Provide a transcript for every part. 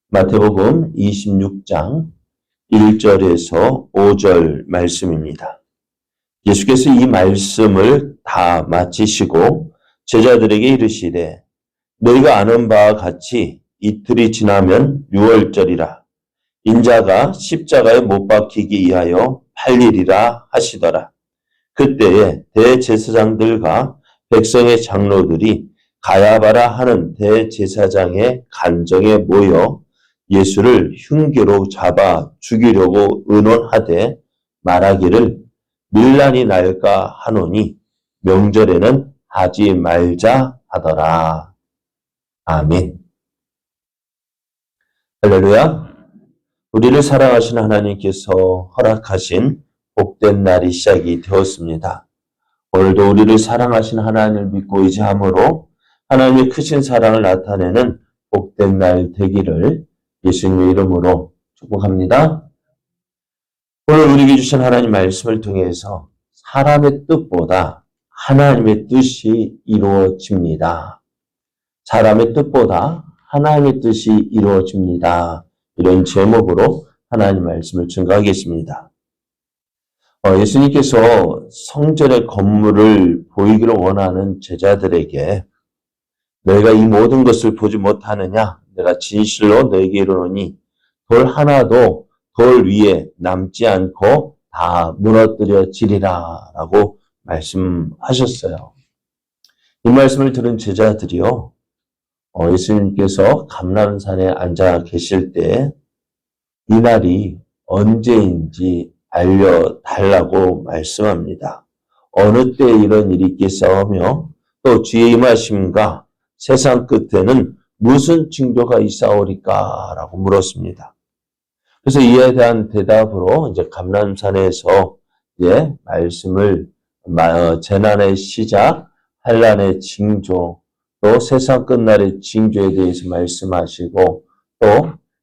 마태복음 26장 1절에서 5절 말씀입니다. 예수께서 이 말씀을 다 마치시고 제자들에게 이르시되 너희가 아는 바와 같이 이틀이 지나면 유월절이라 인자가 십자가에 못 박히기 위하여 팔리리라 하시더라. 그때에 대제사장들과 백성의 장로들이 가야바라 하는 대제사장의 간정에 모여 예수를 흉기로 잡아 죽이려고 의논하되 말하기를 밀란이 날까 하노니 명절에는 하지 말자 하더라. 아멘. 할렐루야. 우리를 사랑하신 하나님께서 허락하신 복된 날이 시작이 되었습니다. 오늘도 우리를 사랑하신 하나님을 믿고 의지함으로 하나님의 크신 사랑을 나타내는 복된 날 되기를 예수님의 이름으로 축복합니다. 오늘 우리에게 주신 하나님 말씀을 통해서 사람의 뜻보다 하나님의 뜻이 이루어집니다. 사람의 뜻보다 하나님의 뜻이 이루어집니다. 이런 제목으로 하나님 말씀을 증거하겠습니다. 예수님께서 성전의 건물을 보이기를 원하는 제자들에게 너희가 이 모든 것을 보지 못하느냐? 내가 진실로 너희에게 이르노니 돌 하나도 돌 위에 남지 않고 다 무너뜨려지리라 라고 말씀하셨어요. 이 말씀을 들은 제자들이요. 예수님께서 감람산에 앉아 계실 때 이날이 언제인지 알려달라고 말씀합니다. 어느 때 이런 일이 있겠사오며 또 주의 임하심과 세상 끝에는 무슨 징조가 있사오리까? 라고 물었습니다. 그래서 이에 대한 대답으로 이제 감람산에서 이제 말씀을 재난의 시작, 환난의 징조, 또 세상 끝날의 징조에 대해서 말씀하시고 또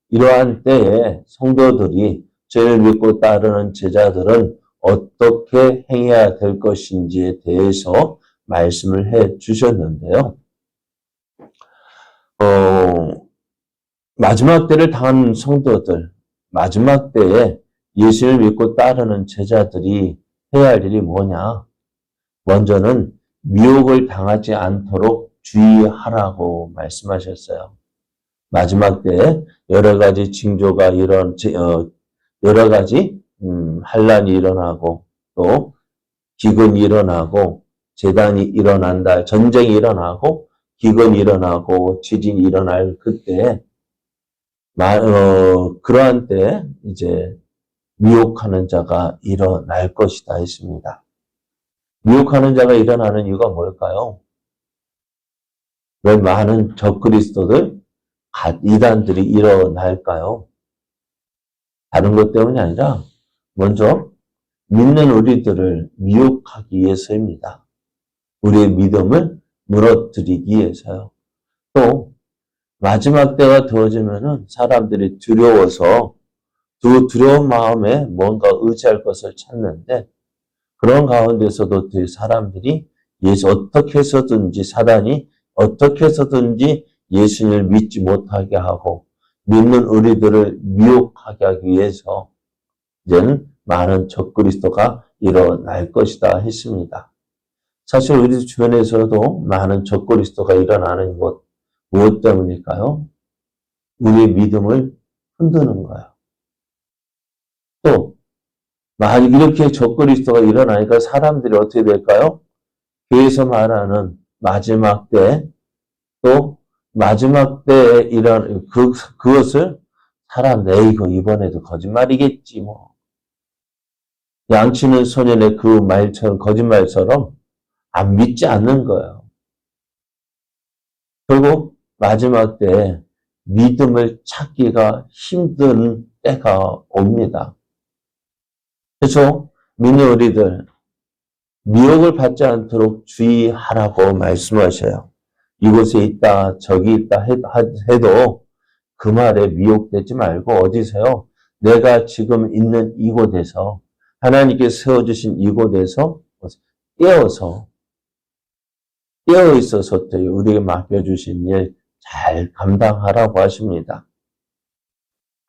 이러한 때에 성도들이 죄를 믿고 따르는 제자들은 어떻게 행해야 될 것인지에 대해서 말씀을 해 주셨는데요. 마지막 때를 당한 성도들, 마지막 때에 예수를 믿고 따르는 제자들이 해야 할 일이 뭐냐? 먼저는 미혹을 당하지 않도록 주의하라고 말씀하셨어요. 마지막 때에 여러 가지 징조가 여러 가지 환란이 일어나고 또 기근이 일어나고 재난이 일어난다, 전쟁이 일어나고 기근이 일어나고 지진이 일어날 그때 그러한 때 이제 미혹하는 자가 일어날 것이다 했습니다. 미혹하는 자가 일어나는 이유가 뭘까요? 왜 많은 적그리스도들, 이단들이 일어날까요? 다른 것 때문이 아니라 먼저 믿는 우리들을 미혹하기 위해서입니다. 우리의 믿음을 무너뜨리기 위해서요. 또 마지막 때가 되어지면은 사람들이 두려워서 그 두려운 마음에 뭔가 의지할 것을 찾는데 그런 가운데서도 사람들이 어떻게 해서든지 사단이 어떻게 해서든지 예수님을 믿지 못하게 하고 믿는 우리들을 미혹하게 하기 위해서 이제는 많은 적그리스도가 일어날 것이다 했습니다. 사실 우리 주변에서도 많은 적그리스도가 일어나는 것 무엇 때문일까요? 우리의 믿음을 흔드는 거예요. 또 만약 이렇게 적그리스도가 일어나니까 사람들이 어떻게 될까요? 교회에서 말하는 마지막 때, 또 마지막 때에 그것을 사람들, 이거 이번에도 거짓말이겠지 뭐. 양치는 소년의 그 말처럼 거짓말처럼 안 믿지 않는 거예요. 결국 마지막 때에 믿음을 찾기가 힘든 때가 옵니다. 그래서 믿는 우리들 미혹을 받지 않도록 주의하라고 말씀하셔요. 이곳에 있다 저기 있다 해도 그 말에 미혹되지 말고 어디서요? 내가 지금 있는 이곳에서 하나님께 세워주신 이곳에서 깨어 있어서 우리에게 맡겨주신 일 잘 감당하라고 하십니다.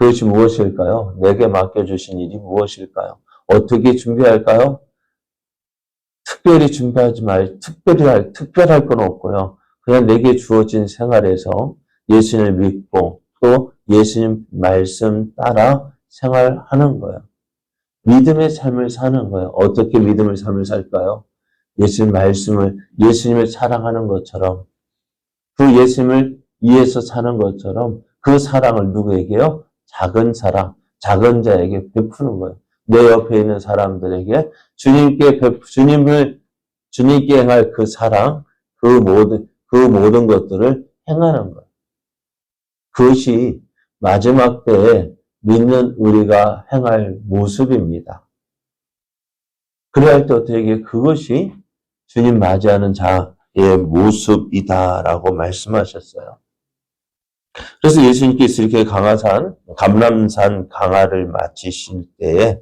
그것이 무엇일까요? 내게 맡겨주신 일이 무엇일까요? 어떻게 준비할까요? 특별히 준비하지 특별할 건 없고요. 그냥 내게 주어진 생활에서 예수님을 믿고 또 예수님 말씀 따라 생활하는 거예요. 믿음의 삶을 사는 거예요. 어떻게 믿음의 삶을 살까요? 예수님을 사랑하는 것처럼, 그 예수님을 위해서 사는 것처럼 그 사랑을 누구에게요? 작은 자에게 베푸는 거예요. 내 옆에 있는 사람들에게 주님께 행할 그 사랑, 그 모든 것들을 행하는 거예요. 그것이 마지막 때에 믿는 우리가 행할 모습입니다. 그래야 할 때 어떻게 그것이 주님 맞이하는 자의 모습이다라고 말씀하셨어요. 그래서 예수님께서 이렇게 감람산 강화를 마치실 때에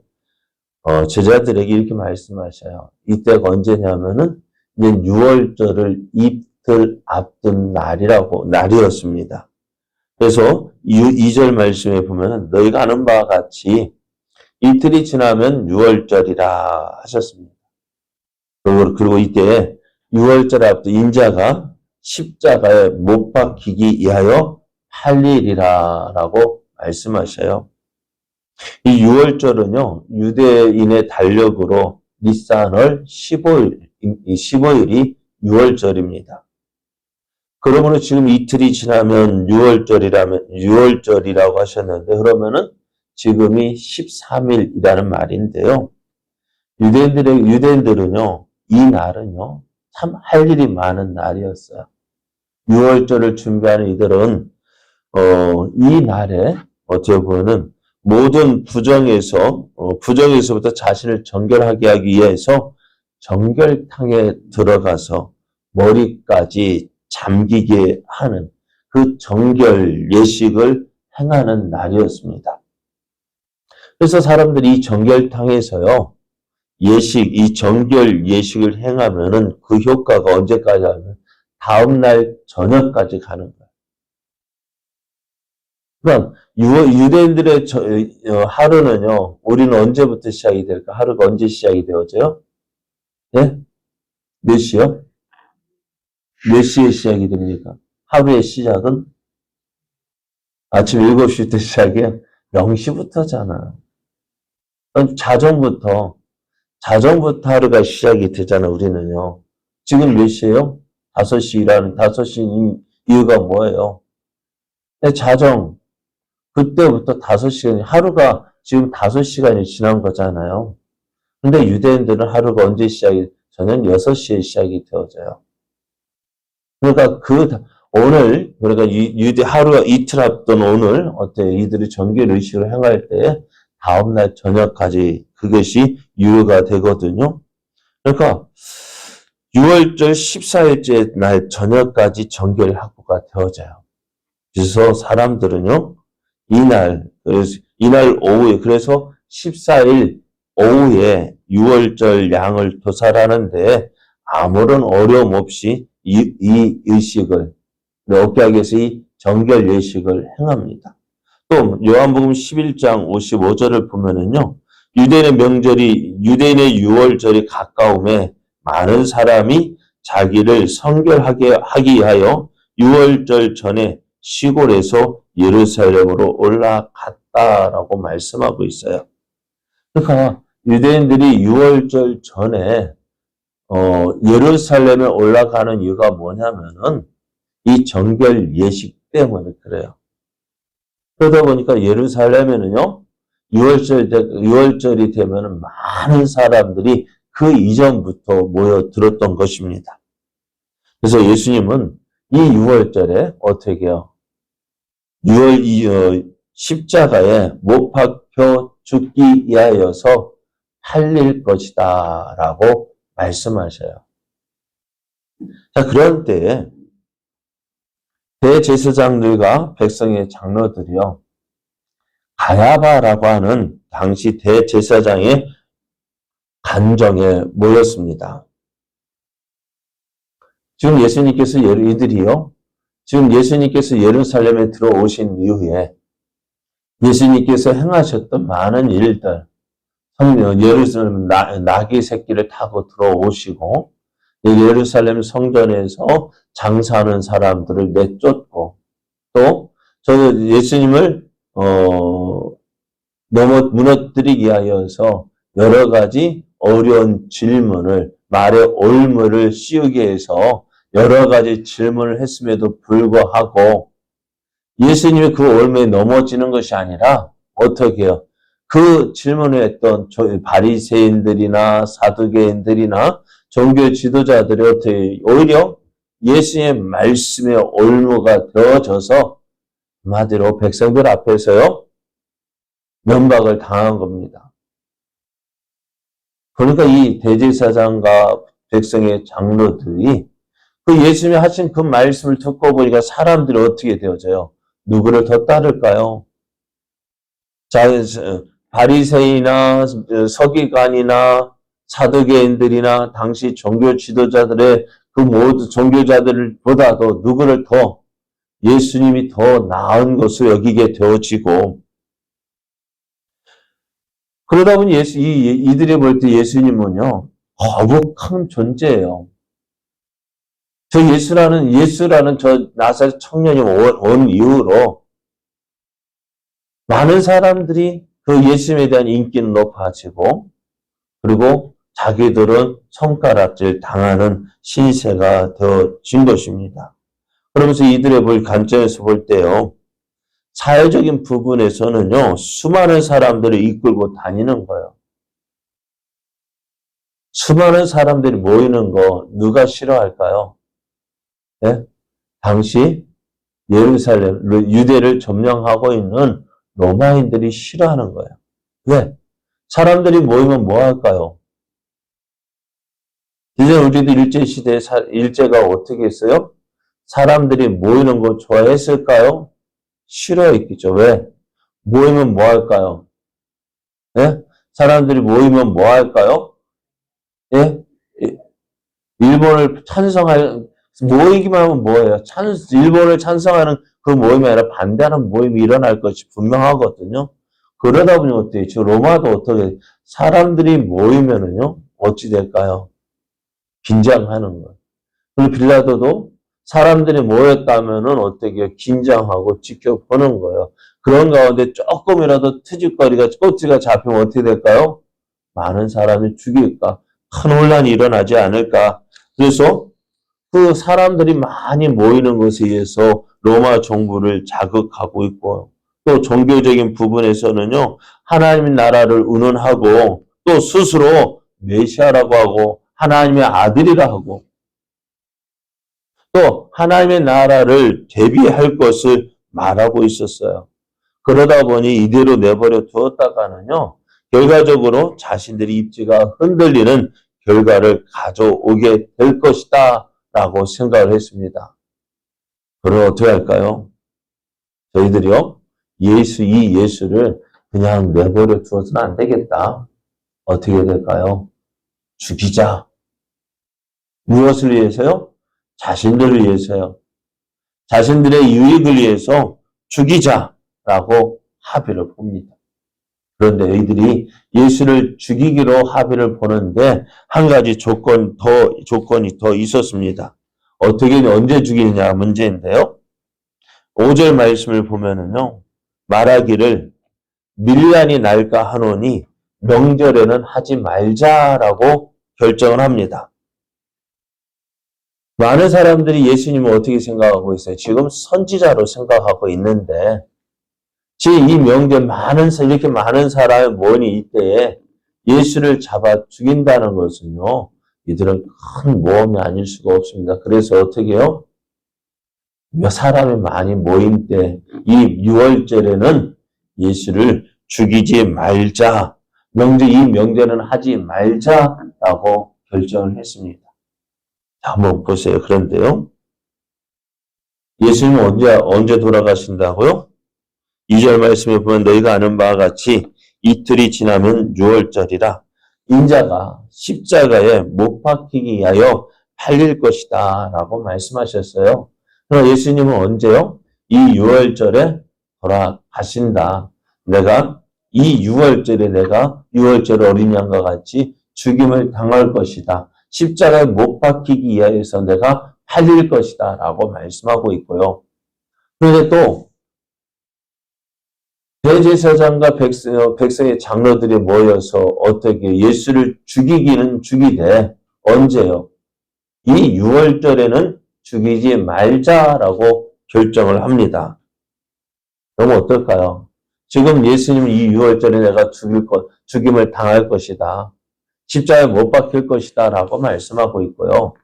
제자들에게 이렇게 말씀하셔요. 이때가 언제냐면은 이제 6월절을 이틀 앞둔 날이었습니다. 그래서 2절 말씀에 보면 너희가 아는 바와 같이 이틀이 지나면 6월절이라 하셨습니다. 그리고 이때 6월절 앞둔 인자가 십자가에 못 박히기 위하여 8일이라고 말씀하셔요. 이 6월절은요, 유대인의 달력으로 니산월 15일이 6월절입니다. 그러므로 지금 이틀이 지나면 6월절이라고 하셨는데, 그러면은 지금이 13일이라는 말인데요. 유대인들은요, 이 날은요, 참 할 일이 많은 날이었어요. 6월절을 준비하는 이들은, 이 날에, 어떻게 보면은, 모든 부정에서부터 자신을 정결하게 하기 위해서 정결탕에 들어가서 머리까지 잠기게 하는 그 정결 예식을 행하는 날이었습니다. 그래서 사람들이 이 정결탕에서요, 이 정결 예식을 행하면은 그 효과가 언제까지 하면 다음날 저녁까지 가는 거예요. 그러니까 유대인들의 하루는요, 우리는 언제부터 시작이 될까? 하루가 언제 시작이 되어져요? 네? 몇 시요? 몇 시에 시작이 됩니까? 하루의 시작은 아침 7시부터 시작이야. 0시부터잖아. 자정부터 하루가 시작이 되잖아, 우리는요. 지금 몇 시예요? 5시 이유가 뭐예요? 그때부터 5시간이, 하루가 지금 5시간이 지난 거잖아요. 근데 유대인들은 하루가 언제 저녁 6시에 시작이 되어져요. 그러니까 하루가 이틀 앞둔 오늘, 이들이 정결 의식을 행할 때, 다음날 저녁까지 그것이 유효가 되거든요. 그러니까, 6월절 14일째 날 저녁까지 정결 확보가 되어져요. 그래서 사람들은요, 이날 오후에, 그래서 14일 오후에 6월절 양을 도살하는데 아무런 어려움 없이 이 의식을, 얻게 하기 위해서 이 정결 예식을 행합니다. 또 요한복음 11장 55절을 보면은요, 유대인의 6월절이 가까움에 많은 사람이 자기를 성결하게 하기 위하여 6월절 전에 시골에서 예루살렘으로 올라갔다라고 말씀하고 있어요. 그러니까 유대인들이 6월절 전에 예루살렘에 올라가는 이유가 뭐냐면은 이 정결 예식 때문에 그래요. 그러다 보니까 예루살렘에는요, 6월절이 되면은 많은 사람들이 그 이전부터 모여들었던 것입니다. 그래서 예수님은 이 6월절에 어떻게 해요? 십자가에 못 박혀 죽기 위하여서 살릴 것이다 라고 말씀하셔요. 자, 그런 때에 대제사장들과 백성의 장로들이요, 가야바라고 하는 당시 대제사장의 간정에 모였습니다. 지금 예수님께서 예루살렘에 들어오신 이후에 예수님께서 행하셨던 많은 일들, 예루살렘 나귀 새끼를 타고 들어오시고 예루살렘 성전에서 장사하는 사람들을 내쫓고 또 예수님을 무너뜨리기 위하여서 여러 가지 어려운 질문을 말에 올무를 씌우기 위해서 여러 가지 질문을 했음에도 불구하고 예수님이 그 올무에 넘어지는 것이 아니라 어떻게 해요? 그 질문을 했던 바리새인들이나 사두개인들이나 종교 지도자들이 어떻게 오히려 예수님의 말씀에 올무가 되어져서 한마디로 백성들 앞에서요 면박을 당한 겁니다. 그러니까 이 대제사장과 백성의 장로들이 그 예수님이 하신 그 말씀을 듣고 보니까 사람들이 어떻게 되어져요? 누구를 더 따를까요? 자, 바리새인이나 서기관이나 사두개인들이나 당시 종교 지도자들의 그 모든 종교자들보다도 누구를 더 예수님이 더 나은 것으로 여기게 되어지고 그러다 보니 이들이 볼 때 예수님은요 거북한 존재예요. 예수라는 저 나사렛 청년이 온 이후로 많은 사람들이 그 예수님에 대한 인기는 높아지고 그리고 자기들은 손가락질 당하는 신세가 되어진 것입니다. 그러면서 이들의 관점에서 볼 때요. 사회적인 부분에서는요. 수많은 사람들을 이끌고 다니는 거예요. 수많은 사람들이 모이는 거 누가 싫어할까요? 네? 당시 예루살렘, 유대를 점령하고 있는 로마인들이 싫어하는 거예요. 왜? 사람들이 모이면 뭐 할까요? 이제 우리도 일제시대에 일제가 어떻게 했어요? 사람들이 모이는 거 좋아했을까요? 싫어했겠죠. 왜? 모이면 뭐 할까요? 예? 사람들이 모이면 뭐 할까요? 예? 일본을 모이기만 하면 뭐예요? 일본을 찬성하는 그 모임이 아니라 반대하는 모임이 일어날 것이 분명하거든요. 그러다 보니 어때요? 지금 로마도 어떻게, 사람들이 모이면은요, 어찌 될까요? 긴장하는 거예요. 그리고 빌라도도 사람들이 모였다면은 어떻게 긴장하고 지켜보는 거예요. 그런 가운데 조금이라도 꼬치가 잡히면 어떻게 될까요? 많은 사람이 죽일까? 큰 혼란이 일어나지 않을까? 그래서 그 사람들이 많이 모이는 것에 의해서 로마 정부를 자극하고 있고 또 종교적인 부분에서는요. 하나님의 나라를 운운하고 또 스스로 메시아라고 하고 하나님의 아들이라 하고 또 하나님의 나라를 대비할 것을 말하고 있었어요. 그러다 보니 이대로 내버려 두었다가는요. 결과적으로 자신들의 입지가 흔들리는 결과를 가져오게 될 것이다 라고 생각을 했습니다. 그럼 어떻게 할까요? 저희들이요. 이 예수를 그냥 내버려 두어서는 안 되겠다. 어떻게 될까요? 죽이자. 무엇을 위해서요? 자신들을 위해서요. 자신들의 유익을 위해서 죽이자라고 합의를 봅니다. 그런데 이들이 예수를 죽이기로 합의를 보는데 한 가지 조건이 더 있었습니다. 언제 죽이느냐 문제인데요. 5절 말씀을 보면은요. 말하기를 밀란이 날까 하노니 명절에는 하지 말자라고 결정을 합니다. 많은 사람들이 예수님을 어떻게 생각하고 있어요? 지금 선지자로 생각하고 있는데 지금 이 명절 이렇게 많은 사람이 모이는 이때에 예수를 잡아 죽인다는 것은요. 이들은 큰 모험이 아닐 수가 없습니다. 그래서 어떻게 해요? 사람이 많이 모인 때 이 6월절에는 예수를 죽이지 말자. 이 명절은 하지 말자라고 결정을 했습니다. 한번 보세요. 그런데요. 예수님은 언제 돌아가신다고요? 2절 말씀에 보면 너희가 아는 바와 같이 이틀이 지나면 6월절이라 인자가 십자가에 못 박히기 위하여 팔릴 것이다 라고 말씀하셨어요. 그럼 예수님은 언제요? 이 6월절에 돌아가신다. 내가 이 6월절에 내가 6월절 어린 양과 같이 죽임을 당할 것이다. 십자가에 못 박히기 위하여서 내가 팔릴 것이다. 라고 말씀하고 있고요. 그런데 또 대제사장과 백성의 장로들이 모여서 어떻게 예수를 죽이기는 죽이되 언제요? 이 6월절에는 죽이지 말자라고 결정을 합니다. 그럼 어떨까요? 지금 예수님은 이 6월절에 내가 죽임을 당할 것이다. 십자가에 못 박힐 것이다. 라고 말씀하고 있고요.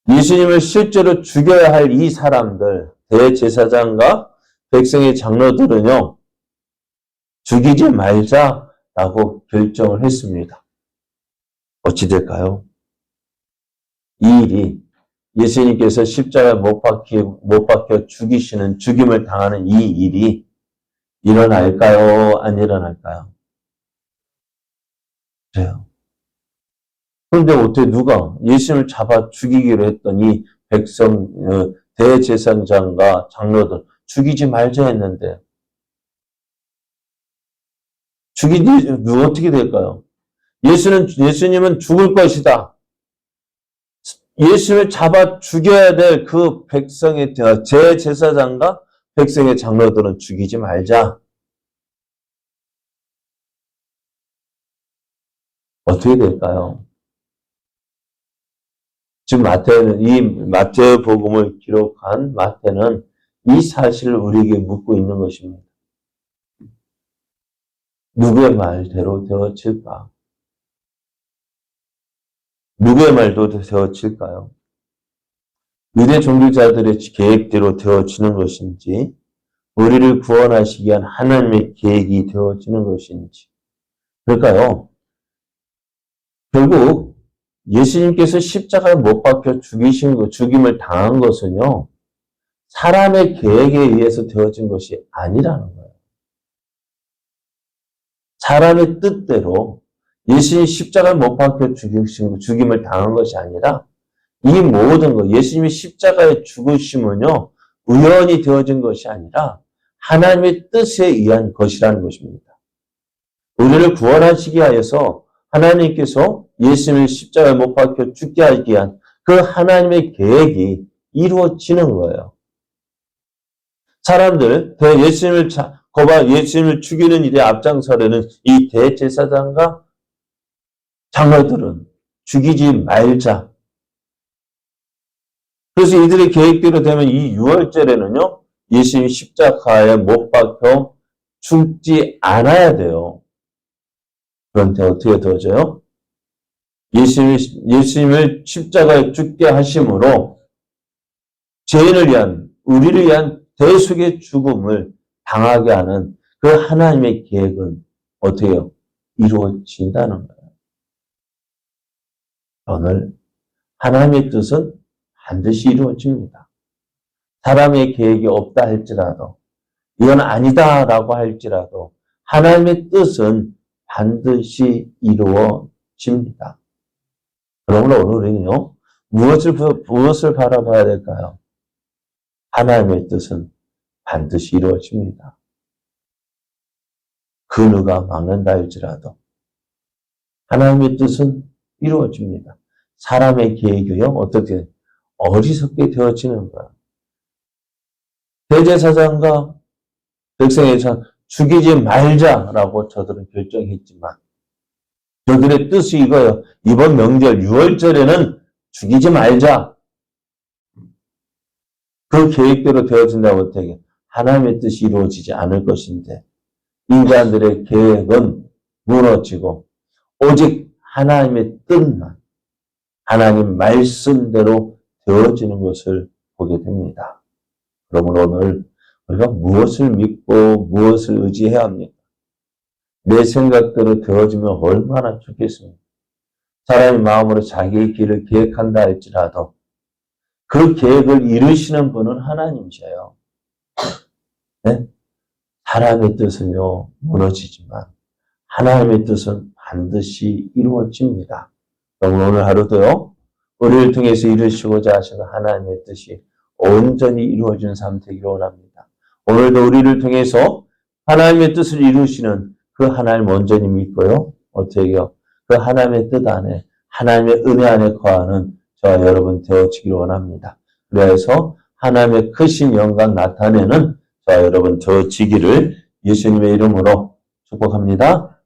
예수님을 실제로 죽여야 할 이 사람들, 대제사장과 백성의 장로들은요, 죽이지 말자라고 결정을 했습니다. 어찌 될까요? 이 일이 예수님께서 십자가에 못 박혀 죽임을 당하는 이 일이 일어날까요? 안 일어날까요? 그래요. 그런데 어떻게 누가 예수님을 잡아 죽이기로 했던 이 대제사장과 장로들 죽이지 말자 했는데 어떻게 될까요? 예수님은 죽을 것이다. 예수님을 잡아 죽여야 될 그 백성의 제사장과 백성의 장로들은 죽이지 말자. 어떻게 될까요? 지금 이 마태의 복음을 기록한 마태는 이 사실을 우리에게 묻고 있는 것입니다. 누구의 말대로 되어질까? 누구의 말도 되어질까요? 유대 종교자들의 계획대로 되어지는 것인지, 우리를 구원하시기 위한 하나님의 계획이 되어지는 것인지. 그러니까요, 결국 예수님께서 십자가에 못 박혀 죽임을 당한 것은요, 사람의 계획에 의해서 되어진 것이 아니라는 거예요. 사람의 뜻대로 예수님 십자가에 못 박혀 죽임을 당한 것이 아니라 이 모든 것, 예수님이 십자가에 죽으심은요, 우연히 되어진 것이 아니라 하나님의 뜻에 의한 것이라는 것입니다. 우리를 구원하시기 위하여서 하나님께서 예수님을 십자가에 못 박혀 죽게 하기 위한 그 하나님의 계획이 이루어지는 거예요. 사람들, 예수님을 죽이는 일에 앞장서려는 이 대제사장과 장로들은 죽이지 말자. 그래서 이들의 계획대로 되면 이 6월절에는요, 예수님이 십자가에 못 박혀 죽지 않아야 돼요. 그런데 어떻게 되어져요? 예수님을 십자가에 죽게 하심으로 죄인을 위한, 우리를 위한 대속의 죽음을 당하게 하는 그 하나님의 계획은 어떻게 해요? 이루어진다는 거예요. 오늘 하나님의 뜻은 반드시 이루어집니다. 사람의 계획이 없다 할지라도, 이건 아니다라고 할지라도 하나님의 뜻은 반드시 이루어집니다. 그러므로 오늘은요, 무엇을 바라봐야 될까요? 하나님의 뜻은 반드시 이루어집니다. 그 누가 막는다 할지라도 하나님의 뜻은 이루어집니다. 사람의 계획이요, 어떻게 어리석게 되어지는 거야. 대제사장과 백성의 죽이지 말자라고 저들은 결정했지만 저들의 뜻이 이거예요. 이번 명절 6월절에는 죽이지 말자. 그 계획대로 되어진다고 어떻게 하나님의 뜻이 이루어지지 않을 것인데 인간들의 계획은 무너지고 오직 하나님의 뜻만 하나님 말씀대로 되어지는 것을 보게 됩니다. 그러므로 오늘 우리가 무엇을 믿고 무엇을 의지해야 합니까? 내 생각대로 되어지면 얼마나 좋겠습니까? 사람이 마음으로 자기의 길을 계획한다 할지라도 그 계획을 이루시는 분은 하나님이셔요. 네? 사람의 뜻은요, 무너지지만 하나님의 뜻은 반드시 이루어집니다. 그럼 오늘 하루도요, 우리를 통해서 이루시고자 하시는 하나님의 뜻이 온전히 이루어지는 삶 되기를 원합니다. 오늘도 우리를 통해서 하나님의 뜻을 이루시는 그 하나님 온전히 믿고요. 어떻게 해요? 그 하나님의 뜻 안에 하나님의 은혜 안에 거하는 저와 여러분 되어지기를 원합니다. 그래서 하나님의 크신 영광 나타내는 저와 여러분 되어지기를 예수님의 이름으로 축복합니다.